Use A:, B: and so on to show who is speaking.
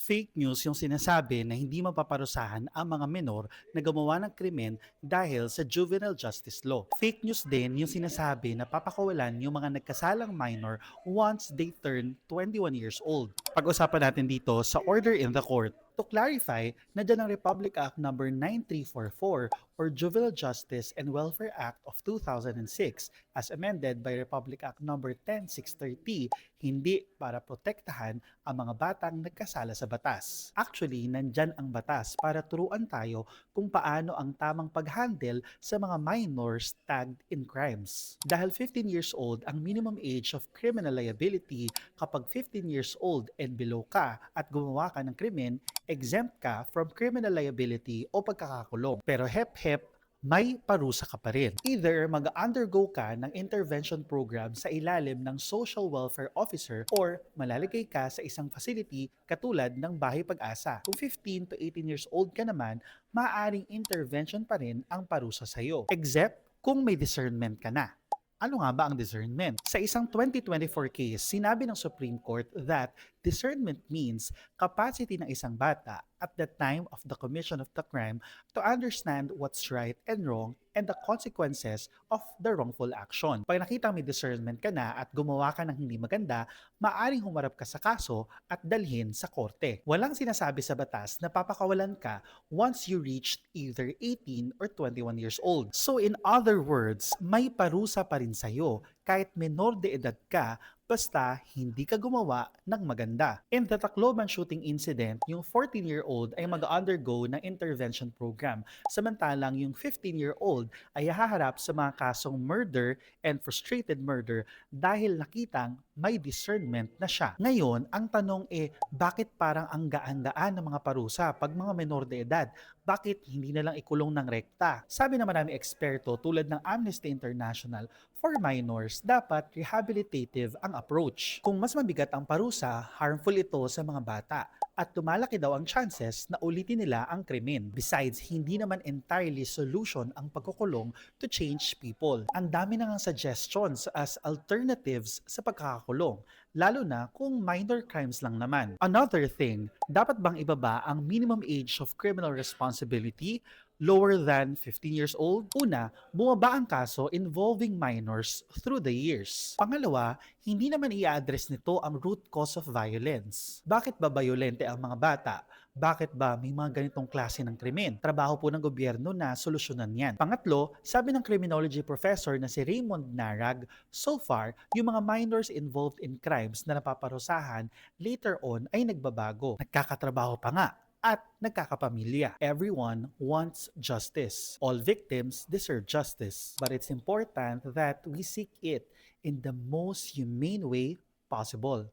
A: Fake news yung sinasabi na hindi mapaparusahan ang mga menor na gumawa ng krimen dahil sa juvenile justice law. Fake news din yung sinasabi na papakawalan yung mga nagkasalang minor once they turn 21 years old. Pag-usapan natin dito sa order in the court. To clarify, nandiyan ang Republic Act No. 9344 or Juvenile Justice and Welfare Act of 2006 as amended by Republic Act No. 10630, hindi para protektahan ang mga batang nagkasala sa batas. Actually, nandyan ang batas para turuan tayo kung paano ang tamang pag-handle sa mga minors tagged in crimes. Dahil 15 years old ang minimum age of criminal liability, kapag 15 years old and below ka at gumawa ka ng krimen, exempt ka from criminal liability o pagkakakulong. Pero hep-hep, may parusa ka pa rin. Either mag-undergo ka ng intervention program sa ilalim ng social welfare officer or malalagay ka sa isang facility katulad ng Bahay Pag-asa. Kung 15 to 18 years old ka naman, maaaring intervention pa rin ang parusa sa'yo. Except kung may discernment ka na. Ano nga ba ang discernment? Sa isang 2024 case, sinabi ng Supreme Court that discernment means capacity ng isang bata at the time of the commission of the crime to understand what's right and wrong and the consequences of the wrongful action. Pag nakita may discernment ka na at gumawa ka ng hindi maganda, maaring humarap ka sa kaso at dalhin sa korte. Walang sinasabi sa batas na papakawalan ka once you reached either 18 or 21 years old. So in other words, may parusa pa rin sa'yo kahit menor de edad ka, basta hindi ka gumawa ng maganda. In the Tacloban shooting incident, yung 14-year-old ay mag-undergo ng intervention program, samantalang yung 15-year-old ay haharap sa mga kasong murder and frustrated murder dahil nakitang may discernment na siya. Ngayon, ang tanong bakit parang ang gaan-gaan ng mga parusa pag mga menor de edad? Bakit hindi na lang ikulong ng rekta? Sabi ng maraming eksperto tulad ng Amnesty International, for minors, dapat rehabilitative ang approach. Kung mas mabigat ang parusa, harmful ito sa mga bata at tumalaki daw ang chances na ulitin nila ang krimen. Besides, hindi naman entirely solution ang pagkukulong to change people. Ang dami na ngang suggestions as alternatives sa pagkakakulong, lalo na kung minor crimes lang naman. Another thing, dapat bang ibaba ang minimum age of criminal responsibility lower than 15 years old? Una, bumaba ang kaso involving minors through the years. Pangalawa, hindi naman i-address nito ang root cause of violence. Bakit ba violente ang mga bata? Bakit ba may mga ganitong klase ng krimen? Trabaho po ng gobyerno na solusyonan yan. Pangatlo, sabi ng criminology professor na si Raymond Narag, so far, yung mga minors involved in crimes na napaparusahan later on ay nagbabago. Nagkakatrabaho pa nga at nagkakapamilya. Everyone wants justice. All victims deserve justice. But it's important that we seek it in the most humane way possible.